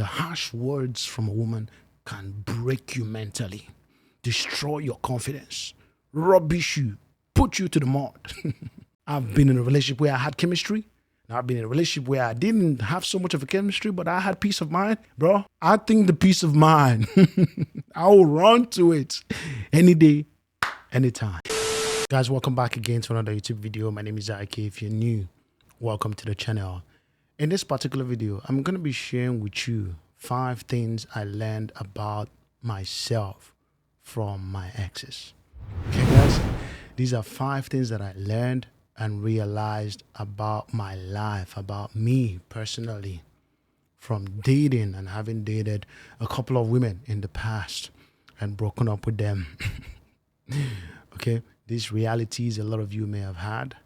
harsh words from a woman can break you mentally, destroy your confidence, rubbish you, put you to the mud. I've been in a relationship where I had chemistry. I've been in a relationship where I didn't have so much of a chemistry, but I had peace of mind. Bro, I think the peace of mind, I will run to it any day, anytime. Guys, welcome back again to another YouTube video. My name is IK. If you're new, welcome to the channel. In this particular video, I'm going to be sharing with you 5 things I learned about myself from my exes. Okay, guys, these are 5 things that I learned and realized about my life, about me personally, from dating and having dated a couple of women in the past and broken up with them. Okay, these realities a lot of you may have had,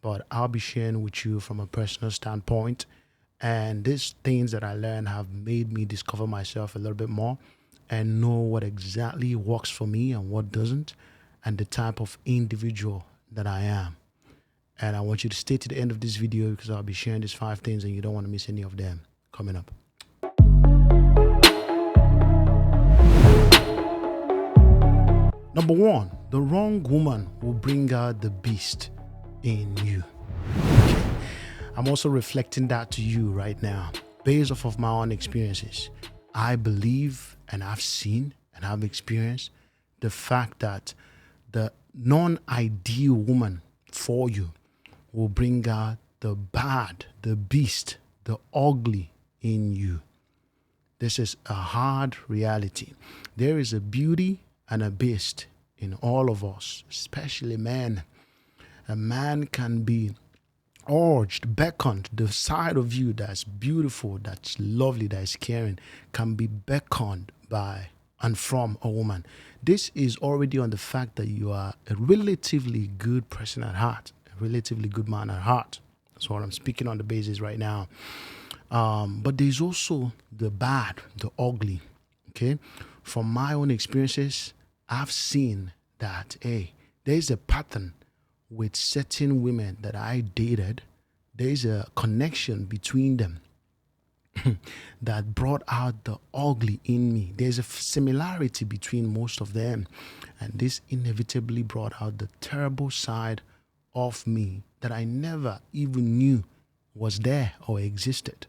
but I'll be sharing with you from a personal standpoint. And these things that I learned have made me discover myself a little bit more and know what exactly works for me and what doesn't, and the type of individual that I am. And I want you to stay to the end of this video because I'll be sharing these 5 things and you don't want to miss any of them coming up. Number 1, the wrong woman will bring out the beast in you. I'm also reflecting that to you right now based off of my own experiences. I believe and I've seen and I've experienced the fact that the non-ideal woman for you will bring out the bad, the beast, the ugly in you. This is a hard reality. There is a beauty and a beast in all of us, especially men. A man can be urged, beckoned. The side of you that's beautiful, that's lovely, that is caring, can be beckoned by and from a woman. This is already on the fact that you are a relatively good person at heart, a relatively good man at heart. That's what I'm speaking on the basis right now. But there's also the bad, the ugly. Okay, from my own experiences, I've seen that there's a pattern with certain women that I dated. There's a connection between them that brought out the ugly in me. There's a similarity between most of them, and this inevitably brought out the terrible side of me that I never even knew was there or existed.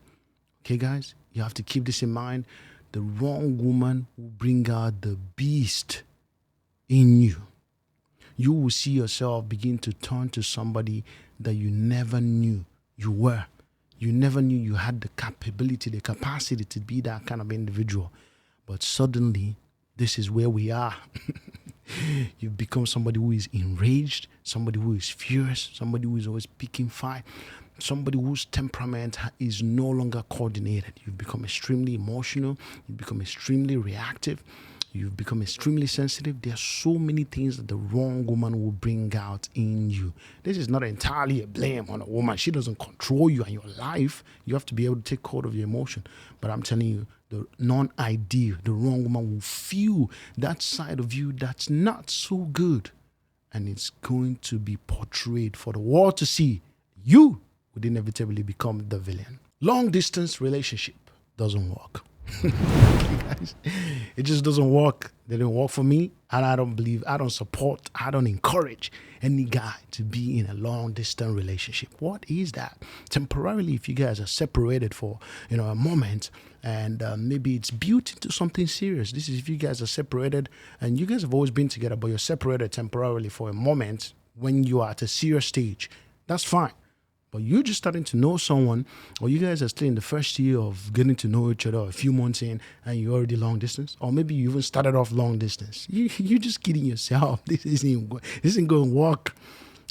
Okay, guys, you have to keep this in mind. The wrong woman will bring out the beast in you. You will see yourself begin to turn to somebody that you never knew you were. You never knew you had the capability, the capacity to be that kind of individual. But suddenly, this is where we are. You've become somebody who is enraged, somebody who is furious, somebody who is always picking fight, somebody whose temperament is no longer coordinated. You've become extremely emotional. You've become extremely reactive. You've become extremely sensitive. There are so many things that the wrong woman will bring out in you. This is not entirely a blame on a woman. She doesn't control you and your life. You have to be able to take hold of your emotion. But I'm telling you, the non-ideal, the wrong woman will feel that side of you that's not so good. And it's going to be portrayed for the world to see. You would inevitably become the villain. Long distance relationship doesn't work. Guys, it just doesn't work. They don't work for me, and I don't support, I don't encourage any guy to be in a long distance relationship. What is that? Temporarily, if you guys are separated for a moment, and maybe it's built into something serious. This is if you guys are separated and you guys have always been together, but you're separated temporarily for a moment when you are at a serious stage. That's fine. But you're just starting to know someone, or you guys are still in the first year of getting to know each other, a few months in, and you're already long distance, or maybe you even started off long distance. You're just kidding yourself. This isn't going to work.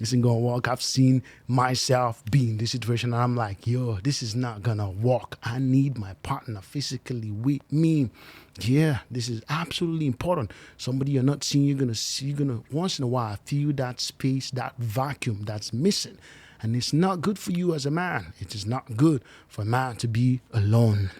This isn't going to work. I've seen myself be in this situation, and I'm like, yo, this is not going to work. I need my partner physically with me. Yeah, this is absolutely important. Somebody you're not seeing, you're going to once in a while feel that space, that vacuum that's missing. And it's not good for you as a man. It is not good for a man to be alone.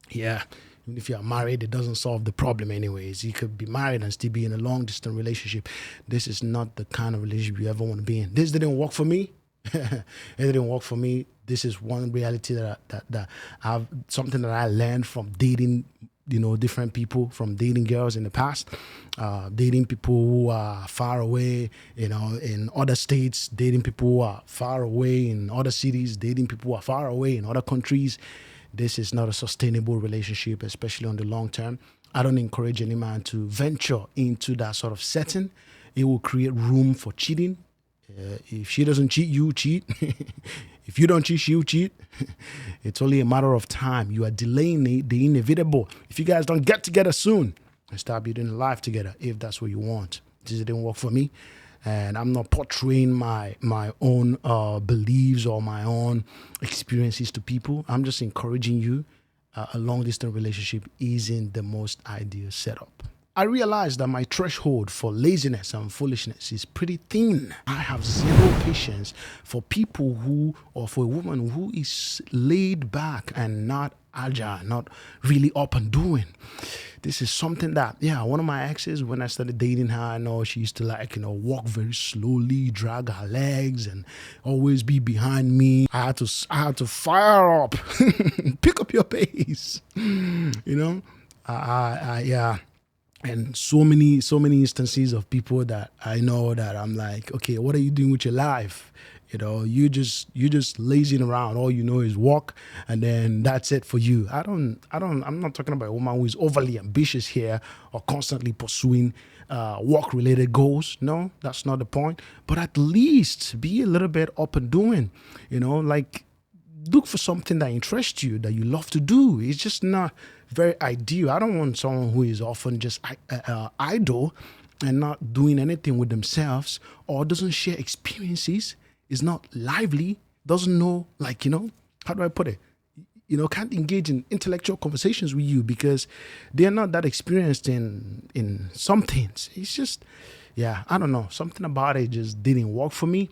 Yeah, even if you're married, it doesn't solve the problem anyways. You could be married and still be in a long-distance relationship. This is not the kind of relationship you ever want to be in. This didn't work for me. It didn't work for me. This is one reality that I've something that I learned from dating, different people, from dating girls in the past, dating people who are far away, in other states, dating people who are far away in other cities, dating people who are far away in other countries. This is not a sustainable relationship, especially on the long term. I don't encourage any man to venture into that sort of setting. It will create room for cheating. If she doesn't cheat, you cheat. If you don't cheat, she'll cheat. It's only a matter of time. You are delaying the inevitable. If you guys don't get together soon and start building a life together, if that's what you want. This didn't work for me. And I'm not portraying my own beliefs or my own experiences to people. I'm just encouraging you. A long-distance relationship isn't the most ideal setup. I realized that my threshold for laziness and foolishness is pretty thin. I have zero patience for people or for a woman who is laid back and not agile, not really up and doing. This is something that, one of my exes, when I started dating her, I know she used to walk very slowly, drag her legs, and always be behind me. I had to fire up, pick up your pace, yeah. And so many instances of people that I know that I'm like, okay, what are you doing with your life? You just lazing around. All you know is walk, and then that's it for you. I'm not talking about a woman who is overly ambitious here or constantly pursuing work related goals. No, that's not the point. But at least be a little bit up and doing, look for something that interests you, that you love to do. It's just not very ideal. I don't want someone who is often just idle and not doing anything with themselves, or doesn't share experiences, is not lively, doesn't know, how do I put it? Can't engage in intellectual conversations with you because they're not that experienced in some things. It's just, I don't know. Something about it just didn't work for me.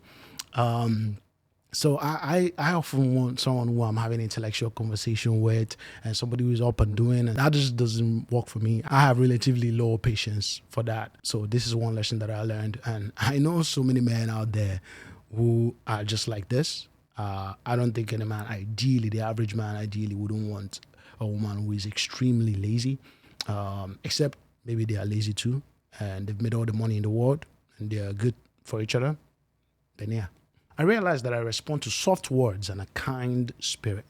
So I often want someone who I'm having intellectual conversation with, and somebody who's up and doing, and that just doesn't work for me. I have relatively low patience for that. So this is one lesson that I learned, and I know so many men out there who are just like this. I don't think any man, ideally, the average man ideally wouldn't want a woman who is extremely lazy, except maybe they are lazy too, and they've made all the money in the world, and they are good for each other. Then I realized that I respond to soft words and a kind spirit.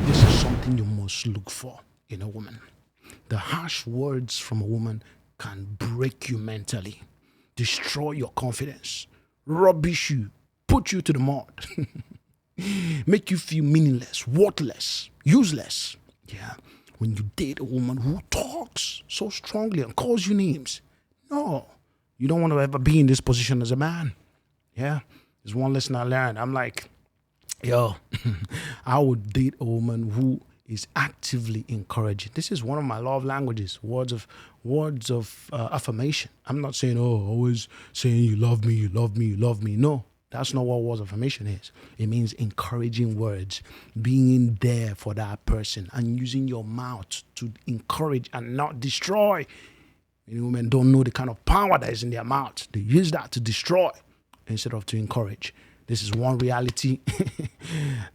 This is something you must look for in a woman. The harsh words from a woman can break you mentally, destroy your confidence, rubbish you, put you to the mud, make you feel meaningless, worthless, useless. Yeah, when you date a woman who talks so strongly and calls you names, no, you don't want to ever be in this position as a man. Yeah. There's one lesson I learned. I'm like, I would date a woman who is actively encouraging. This is one of my love languages, words of affirmation. I'm not saying, always saying you love me, you love me, you love me. No, that's not what words of affirmation is. It means encouraging words, being there for that person, and using your mouth to encourage and not destroy. Many women don't know the kind of power that is in their mouth. They use that to destroy instead of to encourage. This is one reality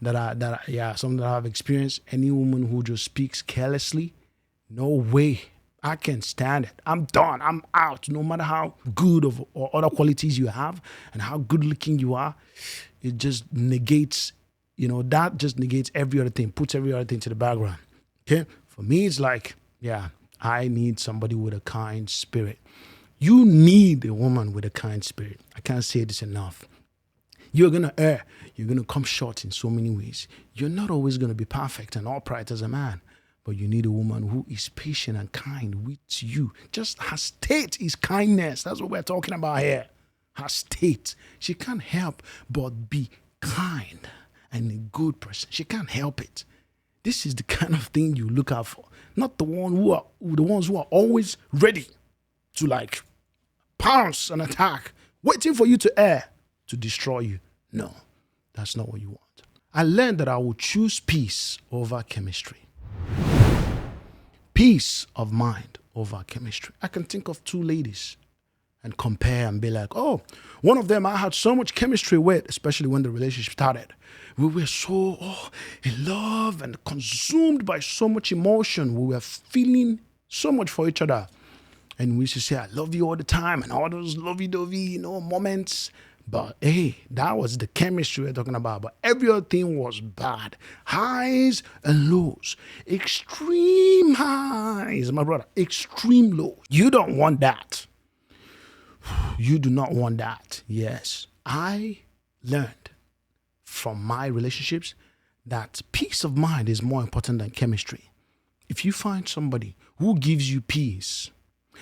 something that I've experienced. Any woman who just speaks carelessly, no way. I can't stand it. I'm done. I'm out. No matter how good or other qualities you have and how good looking you are, it just negates, that just negates every other thing, puts every other thing to the background. Okay? For me, it's like, I need somebody with a kind spirit. You need a woman with a kind spirit. I can't say this enough. You're going to err. You're going to come short in so many ways. You're not always going to be perfect and upright as a man, but you need a woman who is patient and kind with you. Just her state is kindness. That's what we're talking about here. Her state. She can't help but be kind and a good person. She can't help it. This is the kind of thing you look out for. Not the ones who are always ready to pounce and attack, waiting for you to err, to destroy you. No, that's not what you want. I learned that I will choose peace over chemistry. Peace of mind over chemistry. I can think of two ladies, and compare and be like, oh, one of them I had so much chemistry with, especially when the relationship started. We were so in love and consumed by so much emotion. We were feeling so much for each other. And we used to say, I love you all the time, and all those lovey-dovey, moments. But hey, that was the chemistry we're talking about. But everything was bad. Highs and lows. Extreme highs, my brother. Extreme lows. You don't want that. You do not want that. Yes. I learned from my relationships that peace of mind is more important than chemistry. If you find somebody who gives you peace,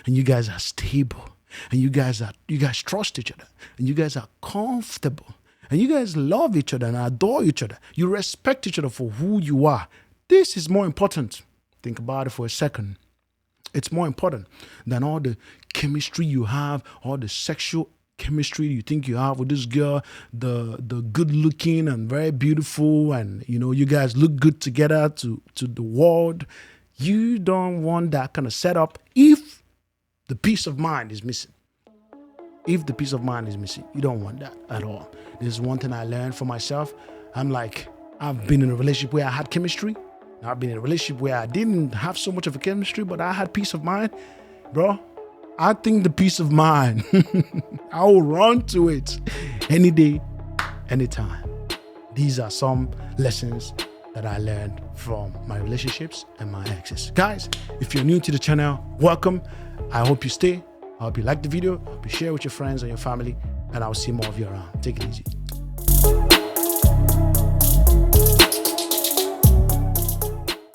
and you guys are stable, and you guys trust each other, and you guys are comfortable, and you guys love each other and adore each other, you respect each other for who you are, this is more important. Think about it for a second. It's more important than all the chemistry you have, all the sexual chemistry you think you have with this girl, the good looking and very beautiful, and you guys look good together to the world. You don't want that kind of setup if the peace of mind is missing. If the peace of mind is missing, you don't want that at all. This is one thing I learned for myself. I've been in a relationship where I had chemistry. I've been in a relationship where I didn't have so much of a chemistry, but I had peace of mind. Bro, I think the peace of mind, I will run to it any day, anytime. These are some lessons that I learned from my relationships and my exes. Guys, if you're new to the channel, welcome. I hope you stay. I hope you like the video. I hope you share with your friends and your family. And I'll see more of you around. Take it easy.